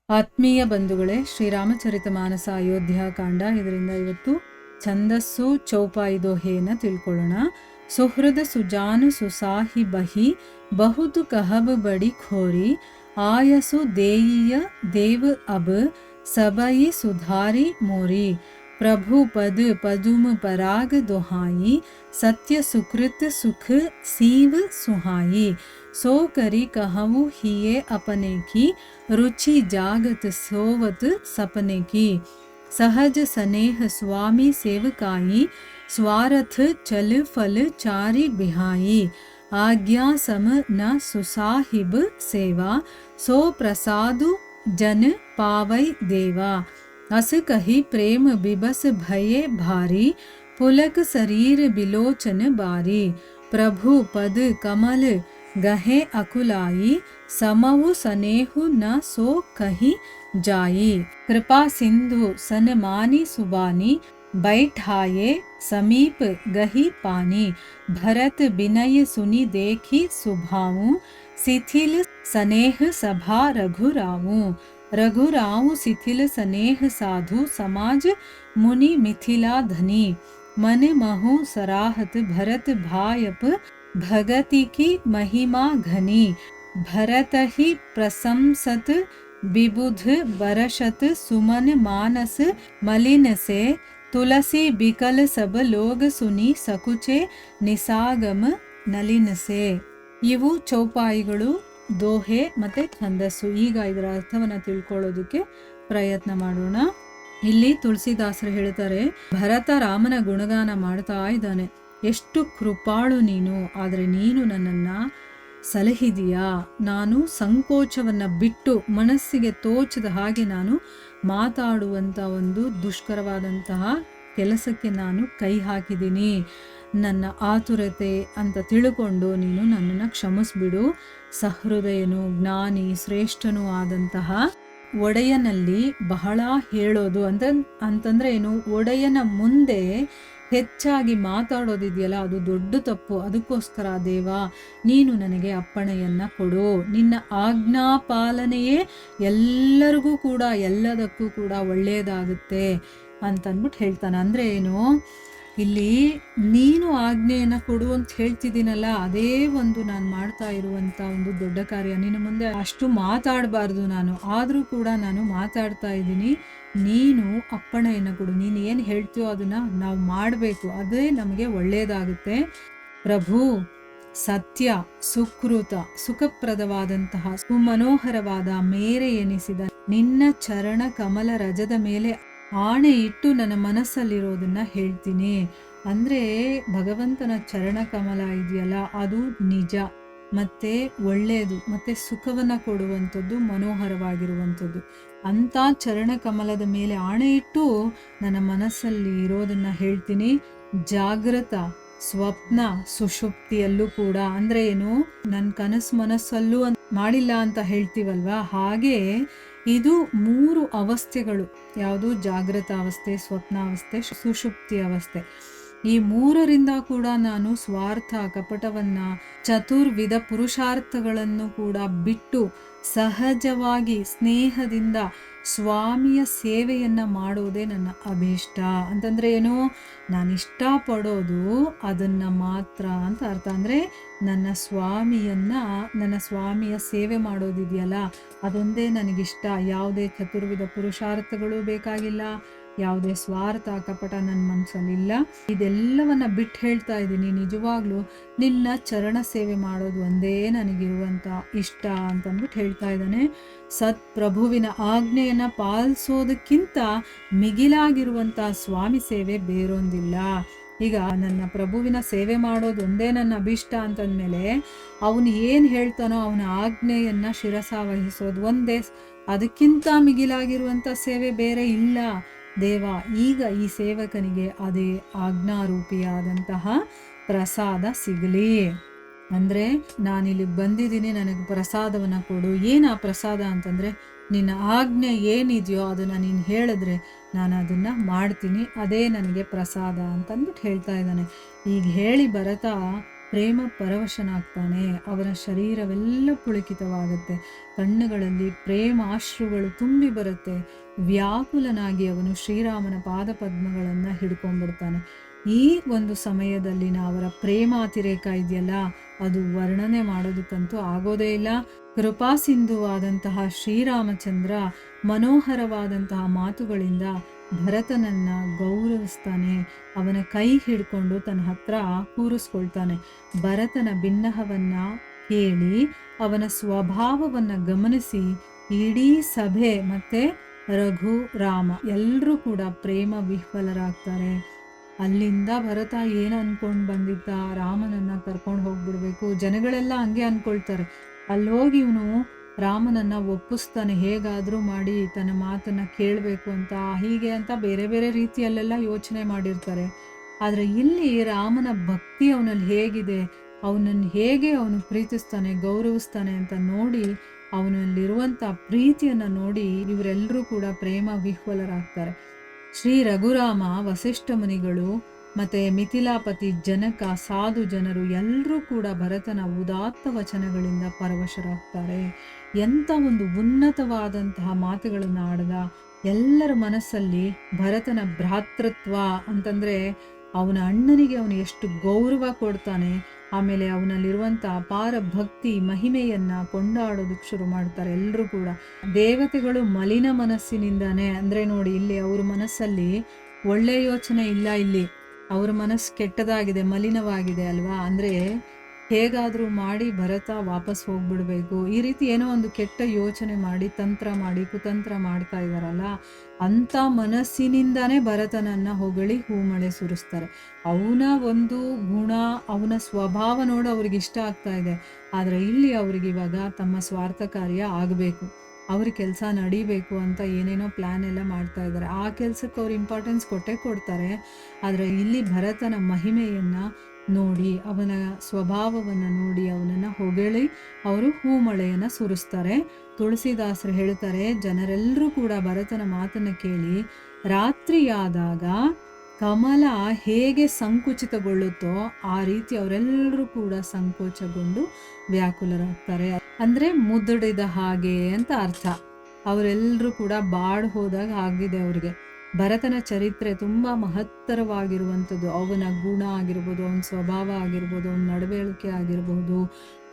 ಆತ್ಮೀಯ ಬಂಧುಗಳೇ, ಶ್ರೀರಾಮಚರಿತ ಮಾನಸ ಅಯೋಧ್ಯಾಕಾಂಡ. ಇದರಿಂದ ಇವತ್ತು ಛಂದಸ್ಸು ಚೌಪಾಯಿ ದೋಹೆಯನ್ನು ತಿಳ್ಕೊಳ್ಳೋಣ. ಸುಹೃದ ಸುಜಾನು ಸುಸಾಹಿ ಬಹಿ ಬಹುದು ಕಹಬ್ ಬಡಿ ಖೋರಿ ಆಯಸು ದೇಯಿಯ ದೇವ್ ಅಬ್ ಸಬಯಿ ಸುಧಾರಿ ಮೋರಿ प्रभु पद पदुम पराग दोहाई सत्य सुकृत सुख सीव सुहाई सो करी कहूँ हिये अपने की रुचि जागत सोवत सपने की सहज स्नेह स्वामी सेवकाई स्वारथ चल फल चारि बिहाई आज्ञा सम न सुसाहिब सेवा सो प्रसादु जन पावई देवा अस कही प्रेम बिबस भये भारी पुलक शरीर बिलोचन बारी प्रभु पद कमल गहे अकुलाई समहु सनेहु न सो कही जाई कृपा सिंधु सनमानी सुबानी बैठाये समीप गही पानी भरत बिनय सुनि देखी सुभाऊ शिथिल स्नेह सभा रघुराऊ रघुराऊ शिथिल स्नेह साधु समाज मुनि मिथिला धनी मन महु सराहत भरत भायप भगति की महिमा घनी भरत ही प्रशंसत विबुध बरसत सुमन मानस मलिन से तुलसी बिकल सब लोग सुनी सकुचे निसागम नलिन से. ಇವು ಚೌಪಾಯಿಗಳು, ದೋಹೆ ಮತ್ತೆ ಛಂದಸ್ಸು. ಈಗ ಇದರ ಅರ್ಥವನ್ನು ತಿಳ್ಕೊಳ್ಳೋದಕ್ಕೆ ಪ್ರಯತ್ನ ಮಾಡೋಣ. ಇಲ್ಲಿ ತುಳಸಿದಾಸರು ಹೇಳ್ತಾರೆ, ಭರತ ರಾಮನ ಗುಣಗಾನ ಮಾಡ್ತಾ ಇದ್ದಾನೆ. ಎಷ್ಟು ಕೃಪಾಳು ನೀನು, ಆದರೆ ನೀನು ನನ್ನನ್ನು ಸಲಹಿದೀಯಾ. ನಾನು ಸಂಕೋಚವನ್ನು ಬಿಟ್ಟು ಮನಸ್ಸಿಗೆ ತೋಚದ ಹಾಗೆ ನಾನು ಮಾತಾಡುವಂಥ ಒಂದು ದುಷ್ಕರವಾದಂತಹ ಕೆಲಸಕ್ಕೆ ನಾನು ಕೈ ಹಾಕಿದ್ದೀನಿ. ನನ್ನ ಆತುರತೆ ಅಂತ ತಿಳ್ಕೊಂಡು ನೀನು ನನ್ನನ್ನು ಕ್ಷಮಿಸ್ಬಿಡು. ಸಹೃದಯನು, ಜ್ಞಾನಿ, ಶ್ರೇಷ್ಠನೂ ಆದಂತಹ ಒಡೆಯನಲ್ಲಿ ಬಹಳ ಹೇಳೋದು ಅಂತಂದ್ರೆ ಏನು, ಒಡೆಯನ ಮುಂದೆ ಹೆಚ್ಚಾಗಿ ಮಾತಾಡೋದಿದೆಯಲ್ಲ, ಅದು ದೊಡ್ಡ ತಪ್ಪು. ಅದಕ್ಕೋಸ್ಕರ ದೇವ, ನೀನು ನನಗೆ ಅಪ್ಪಣೆಯನ್ನ ಕೊಡು. ನಿನ್ನ ಆಜ್ಞಾ ಪಾಲನೆಯೇ ಎಲ್ಲರಿಗೂ ಕೂಡ ಎಲ್ಲದಕ್ಕೂ ಕೂಡ ಒಳ್ಳೆಯದಾಗುತ್ತೆ ಅಂತಂದ್ಬಿಟ್ಟು ಹೇಳ್ತಾನೆ. ಅಂದರೆ ಏನು, ಇಲ್ಲಿ ನೀನು ಆಜ್ಞೆಯನ್ನು ಕೊಡು ಅಂತ ಹೇಳ್ತಿದ್ದೀನಲ್ಲ, ಅದೇ ಒಂದು ನಾನು ಮಾಡ್ತಾ ಇರುವಂಥ ಒಂದು ದೊಡ್ಡ ಕಾರ್ಯ. ನಿನ್ನ ಮುಂದೆ ಅಷ್ಟು ಮಾತಾಡಬಾರ್ದು ನಾನು, ಆದರೂ ಕೂಡ ನಾನು ಮಾತಾಡ್ತಾ ಇದ್ದೀನಿ. ನೀನು ಅಪ್ಪಣೆಯನ್ನು ಕೊಡು. ನೀನು ಏನು ಹೇಳ್ತೀಯೋ ಅದನ್ನು ನಾವು ಮಾಡಬೇಕು, ಅದೇ ನಮಗೆ ಒಳ್ಳೆಯದಾಗುತ್ತೆ. ಪ್ರಭು ಸತ್ಯ, ಸುಕೃತ, ಸುಖಪ್ರದವಾದಂತಹ ಸುಮನೋಹರವಾದ ಮೇರೆ ಎನಿಸಿದ ನಿನ್ನ ಚರಣ ಕಮಲ ರಜದ ಮೇಲೆ ಆಣೆ ಇಟ್ಟು ನನ್ನ ಮನಸ್ಸಲ್ಲಿರೋದನ್ನ ಹೇಳ್ತೀನಿ. ಅಂದರೆ ಭಗವಂತನ ಚರಣ ಕಮಲ ಇದೆಯಲ್ಲ, ಅದು ನಿಜ ಮತ್ತೆ ಒಳ್ಳೆಯದು ಮತ್ತೆ ಸುಖವನ್ನು ಕೊಡುವಂಥದ್ದು, ಮನೋಹರವಾಗಿರುವಂಥದ್ದು. ಅಂಥ ಚರಣ ಕಮಲದ ಮೇಲೆ ಆಣೆ ಇಟ್ಟು ನನ್ನ ಮನಸ್ಸಲ್ಲಿ ಇರೋದನ್ನ ಹೇಳ್ತೀನಿ. ಜಾಗೃತ, ಸ್ವಪ್ನ, ಸುಷುಪ್ತಿಯಲ್ಲೂ ಕೂಡ. ಅಂದರೆ ಏನು, ನನ್ನ ಕನಸು ಮನಸ್ಸಲ್ಲೂ ಮಾಡಿಲ್ಲ ಅಂತ ಹೇಳ್ತೀವಲ್ವಾ, ಹಾಗೆ ಇದು 3 ಅವಸ್ಥೆಗಳು. ಯಾವುದು, ಜಾಗೃತ ಅವಸ್ಥೆ, ಸ್ವಪ್ನಾವಸ್ಥೆ, ಸುಷುಪ್ತಿ ಅವಸ್ಥೆ. ಈ 3ರಿಂದ ಕೂಡ ನಾನು ಸ್ವಾರ್ಥ, ಕಪಟವನ್ನ, ಚತುರ್ವಿಧ ಪುರುಷಾರ್ಥಗಳನ್ನು ಕೂಡ ಬಿಟ್ಟು ಸಹಜವಾಗಿ ಸ್ನೇಹದಿಂದ ಸ್ವಾಮಿಯ ಸೇವೆಯನ್ನ ಮಾಡೋದೇ ನನ್ನ ಅಭೀಷ್ಟ. ಅಂತಂದ್ರೆ ಏನು, ನಾನು ಇಷ್ಟಪಡೋದು ಅದನ್ನ ಮಾತ್ರ ಅಂತ ಅರ್ಥ. ಅಂದರೆ ನನ್ನ ಸ್ವಾಮಿಯ ಸೇವೆ ಮಾಡೋದಿದೆಯಲ್ಲ, ಅದೊಂದೇ ನನಗಿಷ್ಟ. ಯಾವುದೇ ಚತುರ್ವಿಧ ಪುರುಷಾರ್ಥಗಳು ಬೇಕಾಗಿಲ್ಲ, ಯಾವುದೇ ಸ್ವಾರ್ಥ ಕಪಟ ನನ್ನ ಮನಸ್ಸಲ್ಲಿಲ್ಲ. ಇದೆಲ್ಲವನ್ನ ಬಿಟ್ಟು ಹೇಳ್ತಾ ಇದ್ದೀನಿ, ನಿಜವಾಗ್ಲೂ ನಿನ್ನ ಚರಣ ಸೇವೆ ಮಾಡೋದು ಒಂದೇ ನನಗಿರುವಂಥ ಇಷ್ಟ ಅಂತಂದ್ಬಿಟ್ಟು ಹೇಳ್ತಾ ಇದ್ದಾನೆ. ಪ್ರಭುವಿನ ಆಜ್ಞೆಯನ್ನು ಪಾಲಿಸೋದಕ್ಕಿಂತ ಮಿಗಿಲಾಗಿರುವಂಥ ಸ್ವಾಮಿ ಸೇವೆ ಬೇರೊಂದಿಲ್ಲ. ಈಗ ನನ್ನ ಪ್ರಭುವಿನ ಸೇವೆ ಮಾಡೋದು ಒಂದೇ ನನ್ನ ಅಭಿಷ್ಟ ಅಂತಂದಮೇಲೆ ಅವನು ಏನು ಹೇಳ್ತಾನೋ ಅವನ ಆಜ್ಞೆಯನ್ನು ಶಿರಸಾವಹಿಸೋದು ಒಂದೇ. ಅದಕ್ಕಿಂತ ಮಿಗಿಲಾಗಿರುವಂಥ ಸೇವೆ ಬೇರೆ ಇಲ್ಲ ದೇವ. ಈಗ ಈ ಸೇವಕನಿಗೆ ಅದೇ ಆಜ್ಞಾರೂಪಿಯಾದಂತಹ ಪ್ರಸಾದ ಸಿಗಲಿ. ಅಂದರೆ ನಾನಿಲ್ಲಿ ಬಂದಿದ್ದೀನಿ, ನನಗೆ ಪ್ರಸಾದವನ್ನು ಕೊಡು. ಏನು ಆ ಪ್ರಸಾದ ಅಂತಂದರೆ, ನಿನ್ನ ಆಜ್ಞೆ ಏನಿದೆಯೋ ಅದನ್ನು ನೀನು ಹೇಳಿದ್ರೆ ನಾನು ಅದನ್ನು ಮಾಡ್ತೀನಿ, ಅದೇ ನನಗೆ ಪ್ರಸಾದ ಅಂತಂದ್ಬಿಟ್ಟು ಹೇಳ್ತಾ ಇದ್ದಾನೆ. ಈಗ ಹೇಳಿ ಭರತ ಪ್ರೇಮ ಪರವಶನಾಗ್ತಾನೆ. ಅವನ ಶರೀರವೆಲ್ಲ ಪುಳಕಿತವಾಗುತ್ತೆ, ಕಣ್ಣುಗಳಲ್ಲಿ ಪ್ರೇಮಾಶ್ರುಗಳು ತುಂಬಿ ಬರುತ್ತೆ. ವ್ಯಾಕುಲನಾಗಿ ಅವನು ಶ್ರೀರಾಮನ ಪಾದಪದ್ಮಗಳನ್ನು ಹಿಡ್ಕೊಂಡ್ಬಿಡ್ತಾನೆ. ಈ ಒಂದು ಸಮಯದಲ್ಲಿನ ಅವರ ಪ್ರೇಮಾತಿರೇಕ ಇದೆಯಲ್ಲ, ಅದು ವರ್ಣನೆ ಮಾಡೋದಕ್ಕಂತೂ ಆಗೋದೇ ಇಲ್ಲ. ಕೃಪಾಸಿಂಧುವಾದಂತಹ ಶ್ರೀರಾಮಚಂದ್ರ ಮನೋಹರವಾದಂತಹ ಮಾತುಗಳಿಂದ ಭರತನನ್ನ ಗೌರವಿಸ್ತಾನೆ. ಅವನ ಕೈ ಹಿಡ್ಕೊಂಡು ತನ್ನ ಹತ್ರ ಕೂರಿಸ್ಕೊಳ್ತಾನೆ. ಭರತನ ಬಿನ್ನಹವನ್ನ ಕೇಳಿ ಅವನ ಸ್ವಭಾವವನ್ನ ಗಮನಿಸಿ ಇಡೀ ಸಭೆ ಮತ್ತೆ ರಘು ರಾಮ ಎಲ್ಲರೂ ಕೂಡ ಪ್ರೇಮ ವಿಹ್ವಲರಾಗ್ತಾರೆ. ಅಲ್ಲಿಂದ ಭರತ ಏನು ಅನ್ಕೊಂಡು ಬಂದಿದ್ದ, ರಾಮನನ್ನ ಕರ್ಕೊಂಡು ಹೋಗ್ಬಿಡ್ಬೇಕು. ಜನಗಳೆಲ್ಲ ಹಂಗೆ ಅನ್ಕೊಳ್ತಾರೆ. ಅಲ್ಲಿ ಹೋಗಿ ಇವನು ರಾಮನನ್ನ ಒಪ್ಪಿಸ್ತಾನೆ, ಹೇಗಾದರೂ ಮಾಡಿ ತನ್ನ ಮಾತನ್ನ ಕೇಳಬೇಕು ಅಂತ, ಹೀಗೆ ಅಂತ ಬೇರೆ ಬೇರೆ ರೀತಿಯಲ್ಲೆಲ್ಲ ಯೋಚನೆ ಮಾಡಿರ್ತಾರೆ. ಆದರೆ ಇಲ್ಲಿ ರಾಮನ ಭಕ್ತಿ ಅವನಲ್ಲಿ ಹೇಗಿದೆ, ಅವನನ್ನು ಹೇಗೆ ಅವನು ಪ್ರೀತಿಸ್ತಾನೆ, ಗೌರವಿಸ್ತಾನೆ ಅಂತ ನೋಡಿ, ಅವನಲ್ಲಿರುವಂಥ ಪ್ರೀತಿಯನ್ನು ನೋಡಿ ಇವರೆಲ್ಲರೂ ಕೂಡ ಪ್ರೇಮ ವಿಹ್ವಲರಾಗ್ತಾರೆ. ಶ್ರೀ ರಘುರಾಮ, ವಸಿಷ್ಠ ಮುನಿಗಳು ಮತ್ತು ಮಿಥಿಲಾಪತಿ, ಜನಕ, ಸಾಧು ಜನರು ಎಲ್ಲರೂ ಕೂಡ ಭರತನ ಉದಾತ್ತ ವಚನಗಳಿಂದ ಪರವಶರಾಗ್ತಾರೆ. ಎಂಥ ಒಂದು ಉನ್ನತವಾದಂತಹ ಮಾತುಗಳನ್ನು ಆಡಿದ. ಎಲ್ಲರ ಮನಸ್ಸಲ್ಲಿ ಭರತನ ಭ್ರಾತೃತ್ವ ಅಂತಂದರೆ ಅವನ ಅಣ್ಣನಿಗೆ ಅವನು ಎಷ್ಟು ಗೌರವ ಕೊಡ್ತಾನೆ, ಆಮೇಲೆ ಅವನಲ್ಲಿರುವಂಥ ಅಪಾರ ಭಕ್ತಿ ಮಹಿಮೆಯನ್ನು ಕೊಂಡಾಡೋದಕ್ಕೆ ಶುರು ಮಾಡ್ತಾರೆ ಎಲ್ಲರೂ ಕೂಡ. ದೇವತೆಗಳು ಮಲಿನ ಮನಸ್ಸಿನಿಂದಾನೆ, ಅಂದರೆ ನೋಡಿ ಇಲ್ಲಿ ಅವ್ರ ಮನಸ್ಸಲ್ಲಿ ಒಳ್ಳೆಯ ಯೋಚನೆ ಇಲ್ಲ, ಇಲ್ಲಿ ಅವ್ರ ಮನಸ್ಸು ಕೆಟ್ಟದಾಗಿದೆ, ಮಲಿನವಾಗಿದೆ ಅಲ್ವಾ. ಅಂದರೆ ಹೇಗಾದರೂ ಮಾಡಿ ಭರತ ವಾಪಸ್ ಹೋಗ್ಬಿಡ್ಬೇಕು, ಈ ರೀತಿ ಏನೋ ಒಂದು ಕೆಟ್ಟ ಯೋಚನೆ ಮಾಡಿ ತಂತ್ರ ಮಾಡಿ ಕುತಂತ್ರ ಮಾಡ್ತಾ ಇದ್ದಾರಲ್ಲ, ಅಂಥ ಮನಸ್ಸಿನಿಂದಾನೇ ಭರತನನ್ನು ಹೊಗಳಿ ಹೂಮಳೆ ಸುರಿಸ್ತಾರೆ. ಅವನ ಒಂದು ಗುಣ, ಅವನ ಸ್ವಭಾವ ನೋಡಿ ಅವ್ರಿಗೆ ಇಷ್ಟ ಆಗ್ತಾ ಇದೆ. ಆದರೆ ಇಲ್ಲಿ ಅವ್ರಿಗೆ ಇವಾಗ ತಮ್ಮ ಸ್ವಾರ್ಥ ಕಾರ್ಯ ಆಗಬೇಕು, ಅವ್ರ ಕೆಲಸ ನಡಿಬೇಕು ಅಂತ ಏನೇನೋ ಪ್ಲ್ಯಾನ್ ಎಲ್ಲ ಮಾಡ್ತಾ ಇದ್ದಾರೆ. ಆ ಕೆಲಸಕ್ಕೆ ಅವ್ರು ಇಂಪಾರ್ಟೆನ್ಸ್ ಕೊಡ್ತಾರೆ. ಆದರೆ ಇಲ್ಲಿ ಭರತನ ಮಹಿಮೆಯನ್ನು ನೋಡಿ, ಅವನ ಸ್ವಭಾವವನ್ನು ನೋಡಿ, ಅವನನ್ನು ಹೊಗಳಿ ಅವರು ಹೂಮಳೆಯನ್ನು ಸುರಿಸ್ತಾರೆ. ತುಳಸಿದಾಸರು ಹೇಳ್ತಾರೆ, ಜನರೆಲ್ಲರೂ ಕೂಡ ಭರತನ ಮಾತನ್ನು ಕೇಳಿ ರಾತ್ರಿಯಾದಾಗ ಕಮಲ ಹೇಗೆ ಸಂಕುಚಿತಗೊಳ್ಳುತ್ತೋ ಆ ರೀತಿ ಅವರೆಲ್ಲರೂ ಕೂಡ ಸಂಕೋಚಗೊಂಡು ವ್ಯಾಕುಲರಾಗ್ತಾರೆ. ಅಂದರೆ ಮುದುಡಿದ ಹಾಗೆ ಅಂತ ಅರ್ಥ. ಅವರೆಲ್ಲರೂ ಕೂಡ ಬಾಡ್ ಹೋದಾಗ ಆಗಿದೆ ಅವ್ರಿಗೆ. ಭರತನ ಚರಿತ್ರೆ ತುಂಬ ಮಹತ್ತರವಾಗಿರುವಂಥದ್ದು. ಅವನ ಗುಣ ಆಗಿರ್ಬೋದು, ಅವನ ಸ್ವಭಾವ ಆಗಿರ್ಬೋದು, ಅವನ ನಡವಳಿಕೆ ಆಗಿರ್ಬೋದು,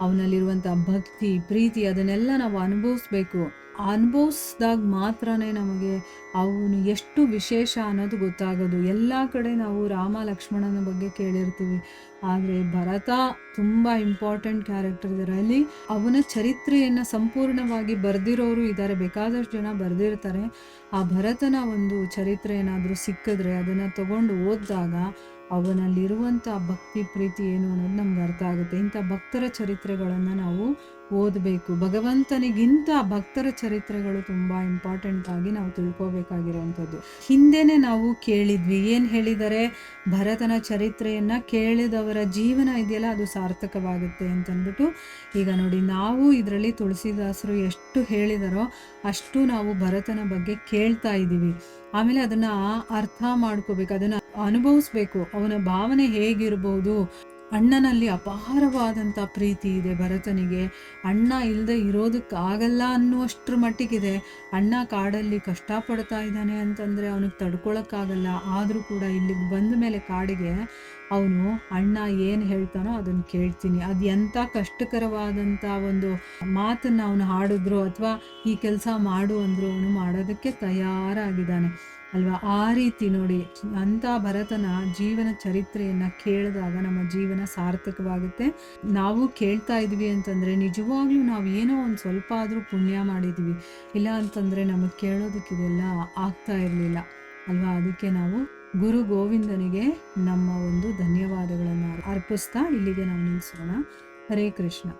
ಅವನಲ್ಲಿರುವಂಥ ಭಕ್ತಿ ಪ್ರೀತಿ, ಅದನ್ನೆಲ್ಲ ನಾವು ಅನುಭವಿಸ್ಬೇಕು. ಅನುಭವಿಸಿದಾಗ ಮಾತ್ರನೇ ನಮಗೆ ಅವನು ಎಷ್ಟು ವಿಶೇಷ ಅನ್ನೋದು ಗೊತ್ತಾಗೋದು. ಎಲ್ಲ ಕಡೆ ನಾವು ರಾಮ ಲಕ್ಷ್ಮಣನ ಬಗ್ಗೆ ಕೇಳಿರ್ತೀವಿ, ಆದರೆ ಭರತ ತುಂಬ ಇಂಪಾರ್ಟೆಂಟ್ ಕ್ಯಾರೆಕ್ಟರ್ ಇದ್ದಾರೆ. ಅಲ್ಲಿ ಅವನ ಚರಿತ್ರೆಯನ್ನು ಸಂಪೂರ್ಣವಾಗಿ ಬರೆದಿರೋರು ಇದ್ದಾರೆ, ಬೇಕಾದಷ್ಟು ಜನ ಬರೆದಿರ್ತಾರೆ. ಆ ಭರತನ ಒಂದು ಚರಿತ್ರೆ ಏನಾದರೂ ಸಿಕ್ಕಿದ್ರೆ ಅದನ್ನು ತಗೊಂಡು ಓದಿದಾಗ ಅವನಲ್ಲಿರುವಂಥ ಭಕ್ತಿ ಪ್ರೀತಿ ಏನು ಅನ್ನೋದು ನಮ್ಗೆ ಅರ್ಥ ಆಗುತ್ತೆ. ಇಂಥ ಭಕ್ತರ ಚರಿತ್ರೆಗಳನ್ನು ನಾವು ಓದಬೇಕು. ಭಗವಂತನಿಗಿಂತ ಭಕ್ತರ ಚರಿತ್ರೆಗಳು ತುಂಬ ಇಂಪಾರ್ಟೆಂಟ್ ಆಗಿ ನಾವು ತಿಳ್ಕೋಬೇಕಾಗಿರುವಂಥದ್ದು. ಹಿಂದೆನೇ ನಾವು ಕೇಳಿದ್ವಿ, ಏನು ಹೇಳಿದರೆ ಭರತನ ಚರಿತ್ರೆಯನ್ನು ಕೇಳಿದವರ ಜೀವನ ಇದೆಯಲ್ಲ ಅದು ಸಾರ್ಥಕವಾಗುತ್ತೆ ಅಂತಂದ್ಬಿಟ್ಟು. ಈಗ ನೋಡಿ, ನಾವು ಇದರಲ್ಲಿ ತುಳಸಿದಾಸರು ಎಷ್ಟು ಹೇಳಿದಾರೋ ಅಷ್ಟು ನಾವು ಭರತನ ಬಗ್ಗೆ ಕೇಳ್ತಾ ಇದ್ದೀವಿ. ಆಮೇಲೆ ಅದನ್ನು ಅರ್ಥ ಮಾಡ್ಕೋಬೇಕು, ಅದನ್ನು ಅನುಭವಿಸ್ಬೇಕು. ಅವನ ಭಾವನೆ ಹೇಗಿರ್ಬೋದು. ಅಣ್ಣನಲ್ಲಿ ಅಪಾರವಾದಂಥ ಪ್ರೀತಿ ಇದೆ ಭರತನಿಗೆ. ಅಣ್ಣ ಇಲ್ಲದೆ ಇರೋದಕ್ಕಾಗಲ್ಲ ಅನ್ನುವಷ್ಟರ ಮಟ್ಟಿಗಿದೆ. ಅಣ್ಣ ಕಾಡಲ್ಲಿ ಕಷ್ಟಪಡ್ತಾ ಇದ್ದಾನೆ ಅಂತಂದರೆ ಅವನಿಗೆ ತಡ್ಕೊಳಕ್ಕಾಗಲ್ಲ. ಆದರೂ ಕೂಡ ಇಲ್ಲಿಗೆ ಬಂದ ಮೇಲೆ ಕಾಡಿಗೆ ಅವನು ಅಣ್ಣ ಏನು ಹೇಳ್ತಾನೋ ಅದನ್ನು ಕೇಳ್ತೀನಿ. ಅದು ಎಂಥ ಕಷ್ಟಕರವಾದಂಥ ಒಂದು ಮಾತನ್ನು ಅವನು ಹಾಡಿದ್ರು ಅಥವಾ ಈ ಕೆಲಸ ಮಾಡು ಅಂದರು ಅವನು ಮಾಡೋದಕ್ಕೆ ತಯಾರಾಗಿದ್ದಾನೆ ಅಲ್ವಾ. ಆ ರೀತಿ ನೋಡಿ, ಅಂಥ ಭರತನ ಜೀವನ ಚರಿತ್ರೆಯನ್ನು ಕೇಳಿದಾಗ ನಮ್ಮ ಜೀವನ ಸಾರ್ಥಕವಾಗುತ್ತೆ. ನಾವು ಕೇಳ್ತಾ ಇದ್ವಿ ಅಂತಂದರೆ ನಿಜವಾಗ್ಲೂ ನಾವು ಏನೋ ಒಂದು ಸ್ವಲ್ಪ ಆದರೂ ಪುಣ್ಯ ಮಾಡಿದ್ವಿ, ಇಲ್ಲ ಅಂತಂದರೆ ನಮಗೆ ಕೇಳೋದಕ್ಕಿದೆಲ್ಲ ಆಗ್ತಾ ಇರಲಿಲ್ಲ ಅಲ್ವಾ. ಅದಕ್ಕೆ ನಾವು ಗುರು ಗೋವಿಂದನಿಗೆ ನಮ್ಮ ಒಂದು ಧನ್ಯವಾದಗಳನ್ನು ಅರ್ಪಿಸ್ತಾ ಇಲ್ಲಿಗೆ ನಾವು ನಿಲ್ಲಿಸೋಣ. ಹರೇ ಕೃಷ್ಣ.